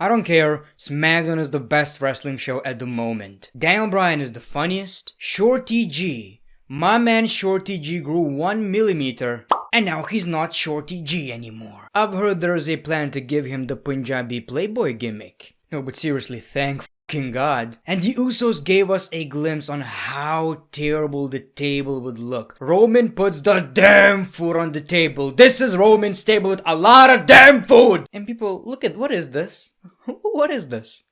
I don't care, SmackDown is the best wrestling show at the moment. Daniel Bryan is the funniest. Shorty G. My man Shorty G grew 1 millimeter. And now he's not Shorty G anymore. I've heard there's a plan to give him the Punjabi Playboy gimmick. No, but seriously, thank fucking God. And the Usos gave us a glimpse on how terrible the table would look. Roman puts the damn food on the table. This is Roman's table with a lot of damn food! And people, look at, what is this? What is this?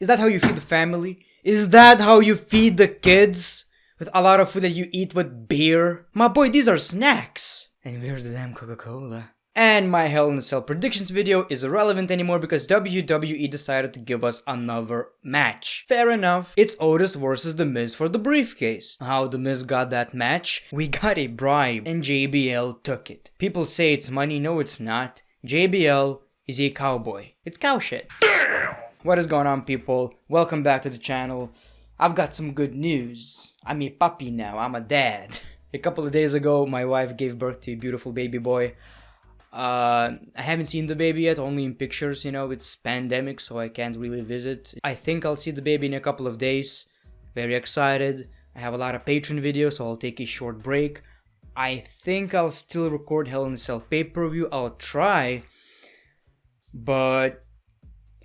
Is that how you feed the family? Is that how you feed the kids? With a lot of food that you eat with beer? My boy, these are snacks. And where's the damn Coca-Cola? And my Hell in a Cell predictions video is irrelevant anymore because WWE decided to give us another match. Fair enough. It's Otis versus The Miz for the briefcase. How The Miz got that match? We got a bribe and JBL took it. People say it's money. No, it's not. JBL is a cowboy. It's cow shit. Damn! What is going on, people? Welcome back to the channel. I've got some good news. I'm a puppy now. I'm a dad. A couple of days ago, my wife gave birth to a beautiful baby boy. I haven't seen the baby yet, only in pictures, you know, it's pandemic, so I can't really visit. I think I'll see the baby in a couple of days. Very excited. I have a lot of Patreon videos, so I'll take a short break. I think I'll still record Hell in a Cell pay-per-view. I'll try, but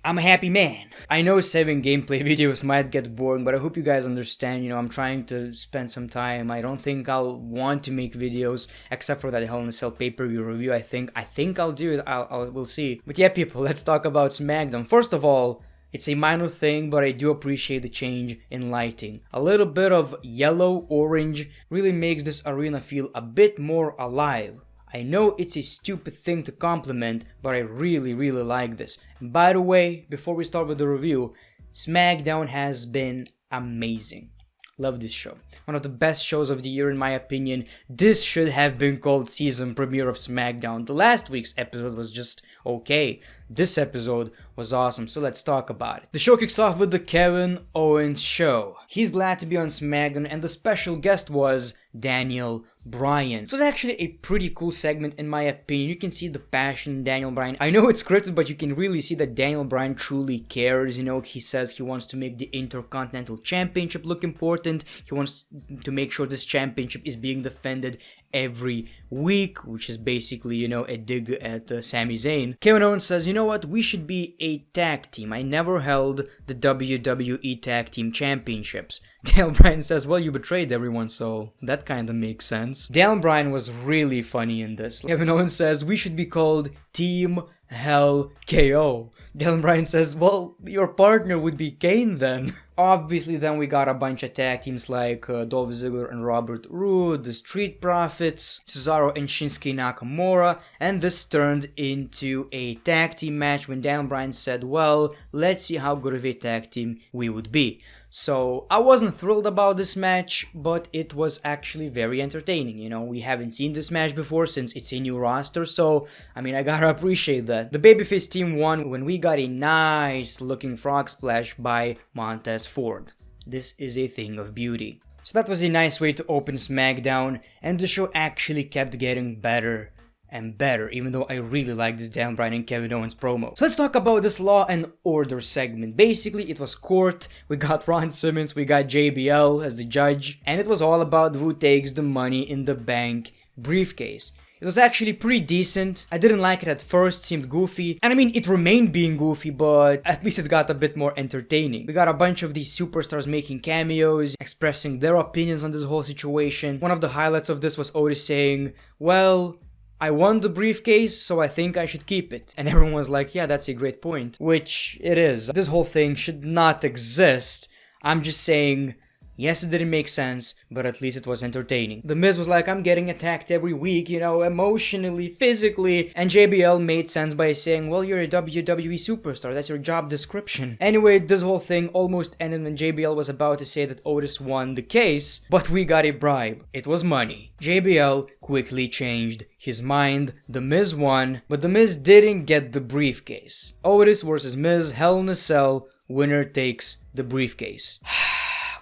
I'm a happy man. I know 7 gameplay videos might get boring, but I hope you guys understand, you know, I'm trying to spend some time. I don't think I'll want to make videos except for that Hell in a Cell pay-per-view review. I think I'll do it. We'll see. But yeah, people, let's talk about SmackDown. First of all, it's a minor thing, but I do appreciate the change in lighting. A little bit of yellow-orange really makes this arena feel a bit more alive. I know it's a stupid thing to compliment, but I really like this. And by the way, before we start with the review, SmackDown has been amazing. Love this show. One of the best shows of the year in my opinion. This should have been called season premiere of SmackDown. The last week's episode was just okay. This episode was awesome, so let's talk about it. The show kicks off with the Kevin Owens show. He's glad to be on SmackDown and the special guest was Daniel Bryan. It was actually a pretty cool segment in my opinion. You can see the passion in Daniel Bryan. I know it's scripted, but you can really see that Daniel Bryan truly cares. You know, he says he wants to make the Intercontinental Championship look important. He wants to make sure this championship is being defended every week, which is basically, you know, a dig at Sami Zayn. Kevin Owens says, you know what, we should be a tag team. I never held the WWE Tag Team Championships. Daniel Bryan says, well, you betrayed everyone, so that kind of makes sense. Daniel Bryan was really funny in this. Kevin Owens says, we should be called Team Hell KO. Daniel Bryan says, well, your partner would be Kane then. Obviously, then we got a bunch of tag teams like Dolph Ziggler and Robert Roode, the Street Profits, Cesaro and Shinsuke Nakamura, and this turned into a tag team match when Daniel Bryan said, well, let's see how good of a tag team we would be. So, I wasn't thrilled about this match, but it was actually very entertaining. You know, we haven't seen this match before since it's a new roster, so, I mean, I gotta appreciate that. The babyface team won when we got a nice looking frog splash by Montez Ford. This is a thing of beauty. So that was a nice way to open SmackDown, and the show actually kept getting better and better, even though I really like this Daniel Bryan and Kevin Owens promo. So let's talk about this Law and Order segment. Basically, it was court, we got Ron Simmons, we got JBL as the judge, and it was all about who takes the Money in the Bank briefcase. It was actually pretty decent. I didn't like it at first, seemed goofy. And I mean, it remained being goofy, but at least it got a bit more entertaining. We got a bunch of these superstars making cameos, expressing their opinions on this whole situation. One of the highlights of this was Otis saying, well, I won the briefcase, so I think I should keep it. And everyone was like, yeah, that's a great point. Which it is. This whole thing should not exist. I'm just saying, yes, it didn't make sense, but at least it was entertaining. The Miz was like, I'm getting attacked every week, you know, emotionally, physically. And JBL made sense by saying, well, you're a WWE superstar. That's your job description. Anyway, this whole thing almost ended when JBL was about to say that Otis won the case, but we got a bribe. It was money. JBL quickly changed his mind. The Miz won, but The Miz didn't get the briefcase. Otis versus Miz, Hell in a Cell, winner takes the briefcase.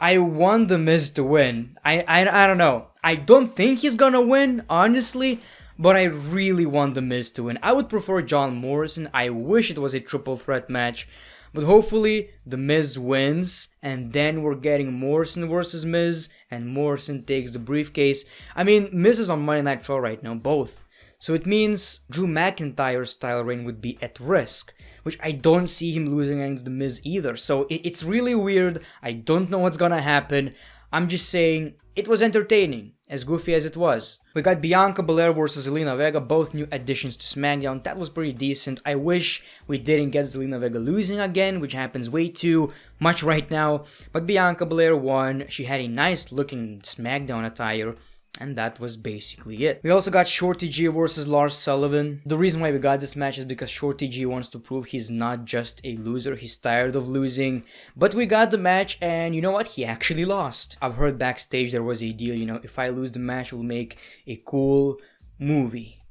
I want The Miz to win. I don't know. I don't think he's gonna win, honestly, but I really want The Miz to win. I would prefer John Morrison. I wish it was a triple threat match, but hopefully The Miz wins, and then we're getting Morrison versus Miz, and Morrison takes the briefcase. I mean, Miz is on Monday Night Raw right now, both. So it means Drew McIntyre's style reign would be at risk, which I don't see him losing against The Miz either. So it's really weird. I don't know what's gonna happen. I'm just saying, it was entertaining, as goofy as it was. We got Bianca Belair versus Zelina Vega, both new additions to SmackDown. That was pretty decent. I wish we didn't get Zelina Vega losing again, which happens way too much right now. But Bianca Belair won. She had a nice looking SmackDown attire. And that was basically it. We also got Shorty G versus Lars Sullivan. The reason why we got this match is because Shorty G wants to prove he's not just a loser, he's tired of losing. But we got the match, and you know what? He actually lost. I've heard backstage there was a deal, you know, if I lose the match, we'll make a cool movie.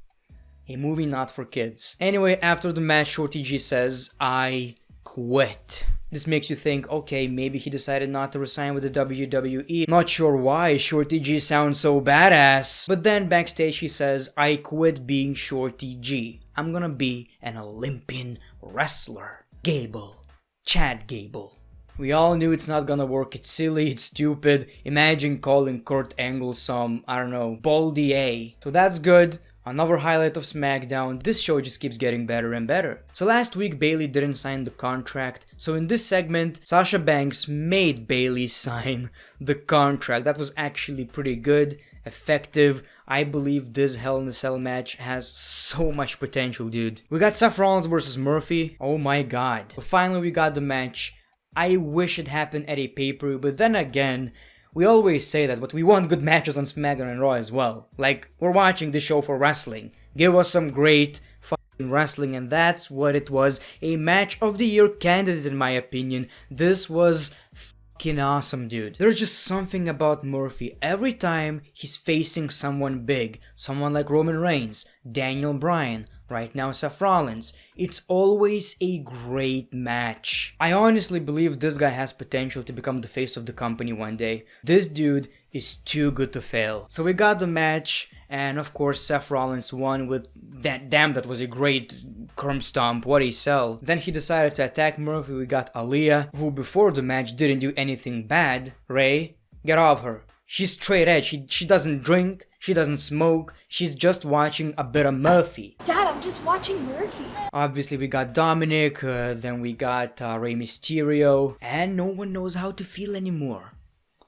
A movie not for kids. Anyway, after the match, Shorty G says, "I quit." This makes you think, okay, maybe he decided not to resign with the WWE. Not sure why, Shorty G sounds so badass. But then backstage he says, "I quit being Shorty G. I'm gonna be an Olympian wrestler." Gable. Chad Gable. We all knew it's not gonna work. It's silly, it's stupid. Imagine calling Kurt Angle some, I don't know, Baldy A. So that's good. Another highlight of SmackDown. This show just keeps getting better and better. So last week Bayley didn't sign the contract. So in this segment, Sasha Banks made Bayley sign the contract. That was actually pretty good, effective. I believe this Hell in a Cell match has so much potential, dude. We got Seth Rollins versus Murphy. Oh my god. But finally we got the match. I wish it happened at a pay-per-view, but then again, we always say that, but we want good matches on SmackDown and Raw as well. Like, we're watching this show for wrestling. Give us some great fucking wrestling, and that's what it was. A match of the year candidate in my opinion. This was fucking awesome, dude. There's just something about Murphy. Every time he's facing someone big, someone like Roman Reigns, Daniel Bryan, right now Seth Rollins, it's always a great match. I honestly believe this guy has potential to become the face of the company one day. This dude is too good to fail. So we got the match, and of course Seth Rollins won with that. Damn, that was a great curb stomp. What a sell. Then he decided to attack Murphy. We got Aaliyah, who before the match didn't do anything bad. Ray, get off her. She's straight edge. She doesn't drink. She doesn't smoke. She's just watching a bit of Murphy. Dad, I'm just watching Murphy. Obviously, we got Dominic. Then we got Rey Mysterio. And no one knows how to feel anymore.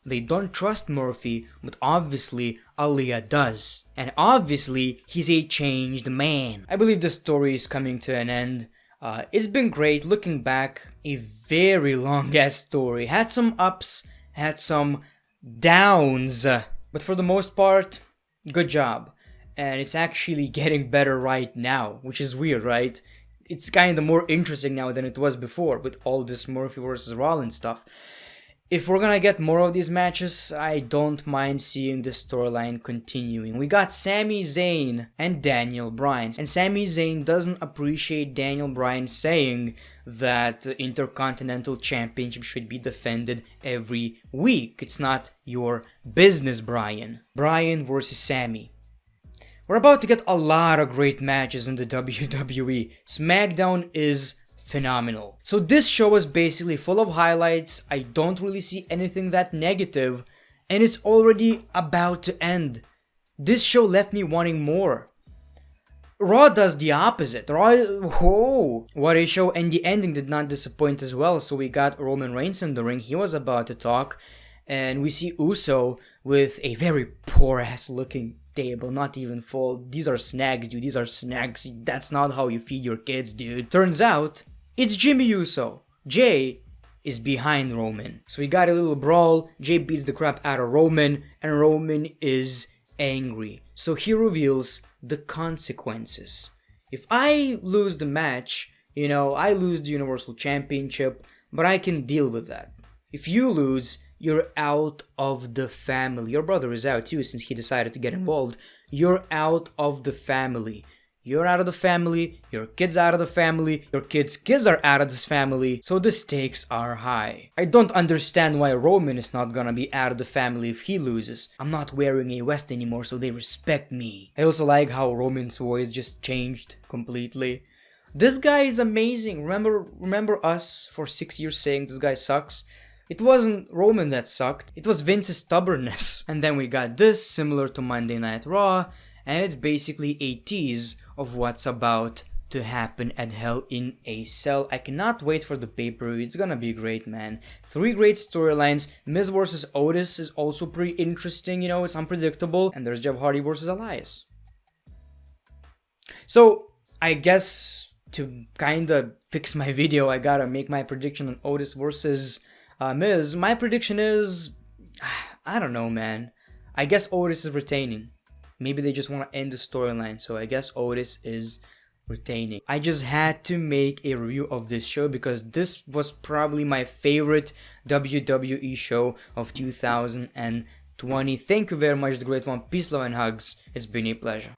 They don't trust Murphy, but obviously Aaliyah does. And obviously, he's a changed man. I believe the story is coming to an end. It's been great. Looking back, a very long-ass story. Had some ups, had some downs. But for the most part, good job. And it's actually getting better right now, which is weird, right? It's kind of more interesting now than it was before with all this Murphy versus Rollins stuff. If we're gonna get more of these matches, I don't mind seeing the storyline continuing. We got Sami Zayn and Daniel Bryan. And Sami Zayn doesn't appreciate Daniel Bryan saying that the Intercontinental Championship should be defended every week. It's not your business, Bryan. Bryan versus Sami. We're about to get a lot of great matches in the WWE. SmackDown is phenomenal. So this show is basically full of highlights. I don't really see anything that negative, and it's already about to end. This show left me wanting more. Raw does the opposite. What a show, and the ending did not disappoint as well. So we got Roman Reigns in the ring. He was about to talk, and we see Uso with a very poor ass looking table, not even full. These are snacks, dude. These are snacks. That's not how you feed your kids, dude. Turns out it's Jimmy Uso. Jay is behind Roman. So we got a little brawl. Jay beats the crap out of Roman, and Roman is angry. So he reveals the consequences. If I lose the match, I lose the Universal Championship, but I can deal with that. If you lose, you're out of the family. Your brother is out too since he decided to get involved. You're out of the family. You're out of the family, your kid's out of the family, your kid's kids are out of this family, so the stakes are high. I don't understand why Roman is not gonna be out of the family if he loses. I'm not wearing a vest anymore, so they respect me. I also like how Roman's voice just changed completely. This guy is amazing. Remember us for 6 years saying this guy sucks? It wasn't Roman that sucked, it was Vince's stubbornness. And then we got this, similar to Monday Night Raw, and it's basically a tease of what's about to happen at Hell in a Cell. I cannot wait for the pay-per-view. It's gonna be great, man. 3 great storylines. Miz versus Otis is also pretty interesting, you know, it's unpredictable. And there's Jeff Hardy versus Elias. So, I guess to kinda fix my video, I gotta make my prediction on Otis versus Miz. My prediction is, I don't know, man. I guess Otis is retaining. Maybe they just want to end the storyline, so I guess Otis is retaining. I just had to make a review of this show because this was probably my favorite WWE show of 2020. Thank you very much, The Great One. Peace, love, and hugs. It's been a pleasure.